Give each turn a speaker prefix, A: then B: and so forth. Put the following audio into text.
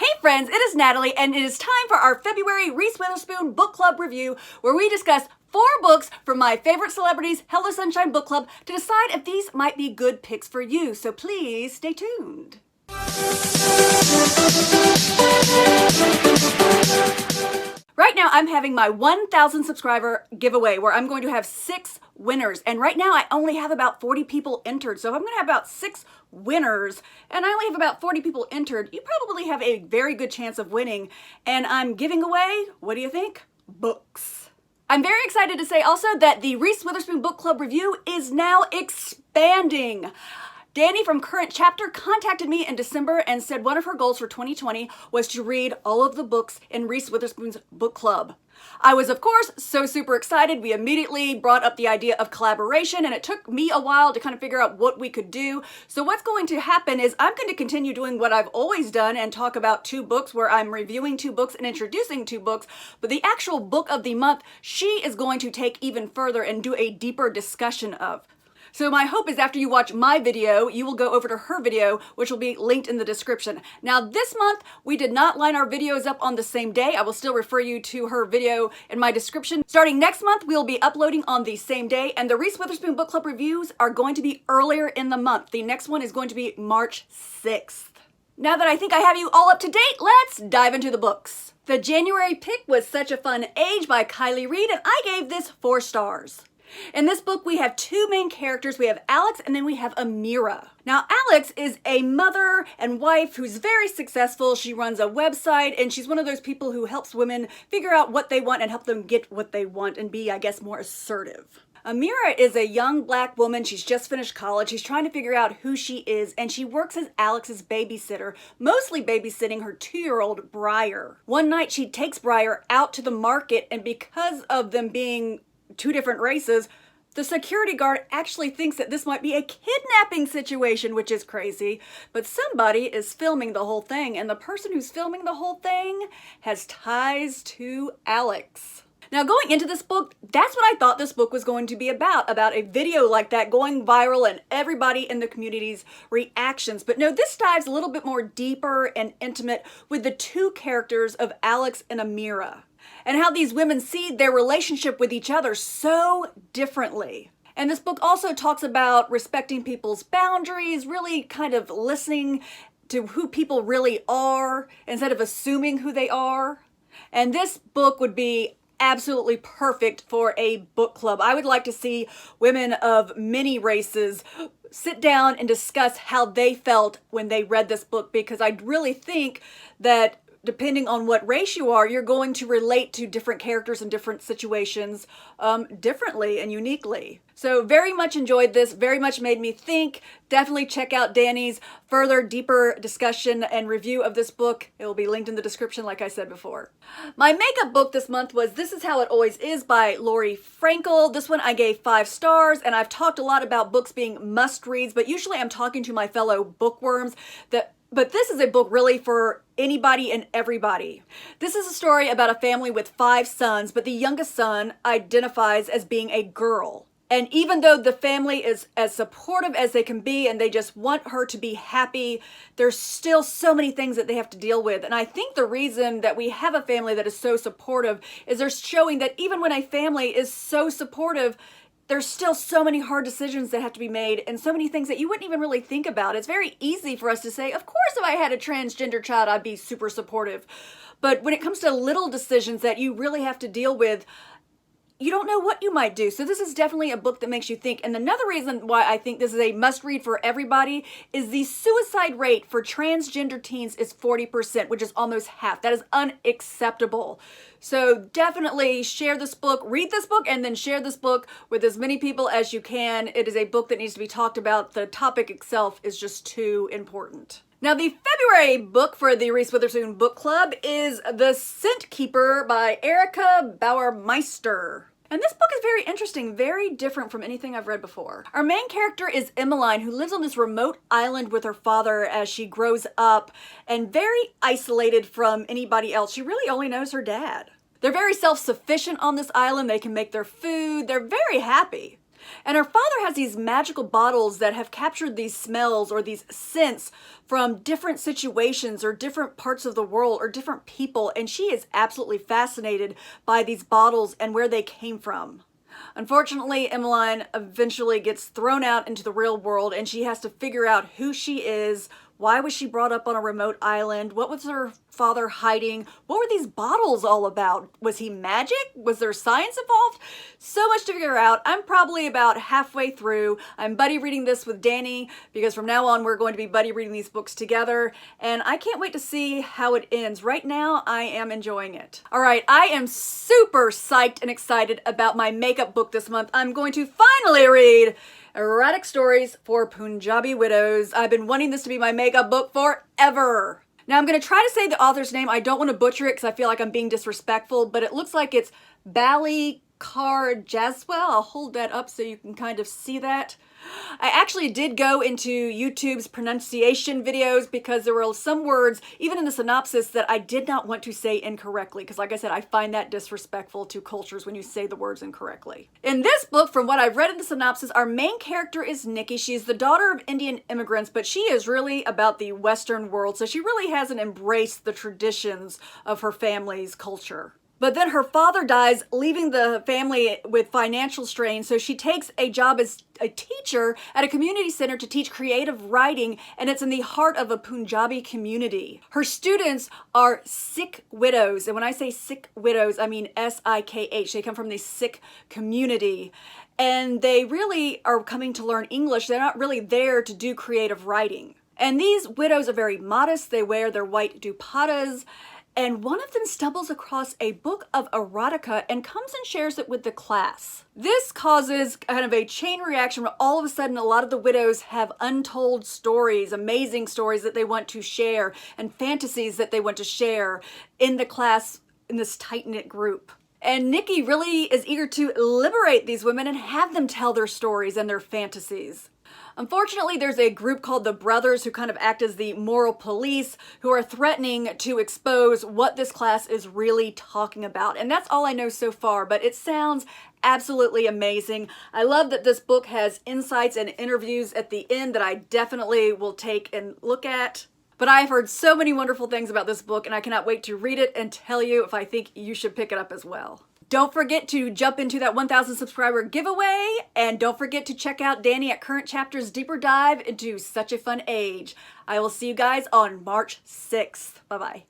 A: Hey friends, it is Natalie, and it is time for our February Reese Witherspoon Book Club review, where we discuss 4 books from my favorite celebrities' Hello Sunshine Book Club to decide if these might be good picks for you. So please stay tuned. Right now, I'm having my 1,000 subscriber giveaway where I'm going to have 6 winners. And right now, I only have about 40 people entered. So if I'm going to have about 6 winners and I only have about 40 people entered, you probably have a very good chance of winning. And I'm giving away, what do you think? Books. I'm very excited to say also that the Reese Witherspoon Book Club review is now expanding. Danny from Current Chapter contacted me in December and said one of her goals for 2020 was to read all of the books in Reese Witherspoon's book club. I was, of course, so super excited. We immediately brought up the idea of collaboration, and it took me a while to kind of figure out what we could do. So what's going to happen is I'm going to continue doing what I've always done and talk about 2 books where I'm reviewing 2 books and introducing 2 books. But the actual book of the month, she is going to take even further and do a deeper discussion of. So my hope is after you watch my video, you will go over to her video, which will be linked in the description. Now this month, we did not line our videos up on the same day. I will still refer you to her video in my description. Starting next month, we'll be uploading on the same day, and the Reese Witherspoon Book Club reviews are going to be earlier in the month. The next one is going to be March 6th. Now that I think I have you all up to date, let's dive into the books. The January pick was Such a Fun Age by Kylie Reed, and I gave this 4 stars. In this book, we have 2 main characters. We have Alex and then we have Amira. Now, Alex is a mother and wife who's very successful. She runs a website and she's one of those people who helps women figure out what they want and help them get what they want and be, I guess, more assertive. Amira is a young black woman. She's just finished college. She's trying to figure out who she is, and she works as Alex's babysitter, mostly babysitting her 2-year-old Briar. One night, she takes Briar out to the market, and because of them being 2 different races, the security guard actually thinks that this might be a kidnapping situation, which is crazy. But somebody is filming the whole thing, and the person who's filming the whole thing has ties to Alex. Now, going into this book, that's what I thought this book was going to be about a video like that going viral and everybody in the community's reactions. But no, this dives a little bit more deeper and intimate with the 2 characters of Alex and Amira, and how these women see their relationship with each other so differently. And this book also talks about respecting people's boundaries, really kind of listening to who people really are instead of assuming who they are. And this book would be absolutely perfect for a book club. I would like to see women of many races sit down and discuss how they felt when they read this book, because I really think that depending on what race you are, you're going to relate to different characters and different situations differently and uniquely. So very much enjoyed this, very much made me think. Definitely check out Danny's further, deeper discussion and review of this book. It will be linked in the description, like I said before. My makeup book this month was This Is How It Always Is by Lori Frankel. This one I gave 5 stars, and I've talked a lot about books being must-reads, but usually I'm talking to my fellow bookworms but this is a book really for anybody and everybody. This is a story about a family with 5 sons, but the youngest son identifies as being a girl. And even though the family is as supportive as they can be and they just want her to be happy, there's still so many things that they have to deal with. And I think the reason that we have a family that is so supportive is they're showing that even when a family is so supportive, there's still so many hard decisions that have to be made and so many things that you wouldn't even really think about. It's very easy for us to say, of course, if I had a transgender child, I'd be super supportive. But when it comes to little decisions that you really have to deal with, you don't know what you might do. So this is definitely a book that makes you think. And another reason why I think this is a must-read for everybody is the suicide rate for transgender teens is 40%, which is almost half. That is unacceptable. So definitely share this book, read this book, and then share this book with as many people as you can. It is a book that needs to be talked about. The topic itself is just too important. Now, the February book for the Reese Witherspoon Book Club is The Scent Keeper by Erica Bauermeister. And this book is very interesting, very different from anything I've read before. Our main character is Emmeline, who lives on this remote island with her father as she grows up and very isolated from anybody else. She really only knows her dad. They're very self-sufficient on this island. They can make their food. They're very happy. And her father has these magical bottles that have captured these smells or these scents from different situations or different parts of the world or different people. And she is absolutely fascinated by these bottles and where they came from. Unfortunately, Emmeline eventually gets thrown out into the real world and she has to figure out who she is. Why was she brought up on a remote island? What was her father hiding? What were these bottles all about? Was he magic? Was there science involved? So much to figure out. I'm probably about halfway through. I'm buddy reading this with Danny because from now on we're going to be buddy reading these books together, and I can't wait to see how it ends. Right now I am enjoying it. All right, I am super psyched and excited about my makeup book this month. I'm going to finally read Erotic Stories for Punjabi Widows. I've been wanting this to be my makeup book forever. Now I'm going to try to say the author's name. I don't want to butcher it because I feel like I'm being disrespectful, but it looks like it's Bali Kar Jaswell. I'll hold that up so you can kind of see that. I actually did go into YouTube's pronunciation videos because there were some words, even in the synopsis, that I did not want to say incorrectly. Because like I said, I find that disrespectful to cultures when you say the words incorrectly. In this book, from what I've read in the synopsis, our main character is Nikki. She's the daughter of Indian immigrants, but she is really about the Western world. So she really hasn't embraced the traditions of her family's culture. But then her father dies, leaving the family with financial strain, so she takes a job as a teacher at a community center to teach creative writing, and it's in the heart of a Punjabi community. Her students are Sikh widows, and when I say Sikh widows, I mean S-I-K-H. They come from the Sikh community, and they really are coming to learn English. They're not really there to do creative writing. And these widows are very modest. They wear their white dupattas, and one of them stumbles across a book of erotica and comes and shares it with the class. This causes kind of a chain reaction where all of a sudden a lot of the widows have untold stories, amazing stories that they want to share, and fantasies that they want to share in the class in this tight-knit group. And Nikki really is eager to liberate these women and have them tell their stories and their fantasies. Unfortunately, there's a group called the Brothers who kind of act as the moral police who are threatening to expose what this class is really talking about. And that's all I know so far, but it sounds absolutely amazing. I love that this book has insights and interviews at the end that I definitely will take and look at. But I've heard so many wonderful things about this book, and I cannot wait to read it and tell you if I think you should pick it up as well. Don't forget to jump into that 1,000 subscriber giveaway, and don't forget to check out Danny at Current Chapter's deeper dive into Such a Fun Age. I will see you guys on March 6th. Bye-bye.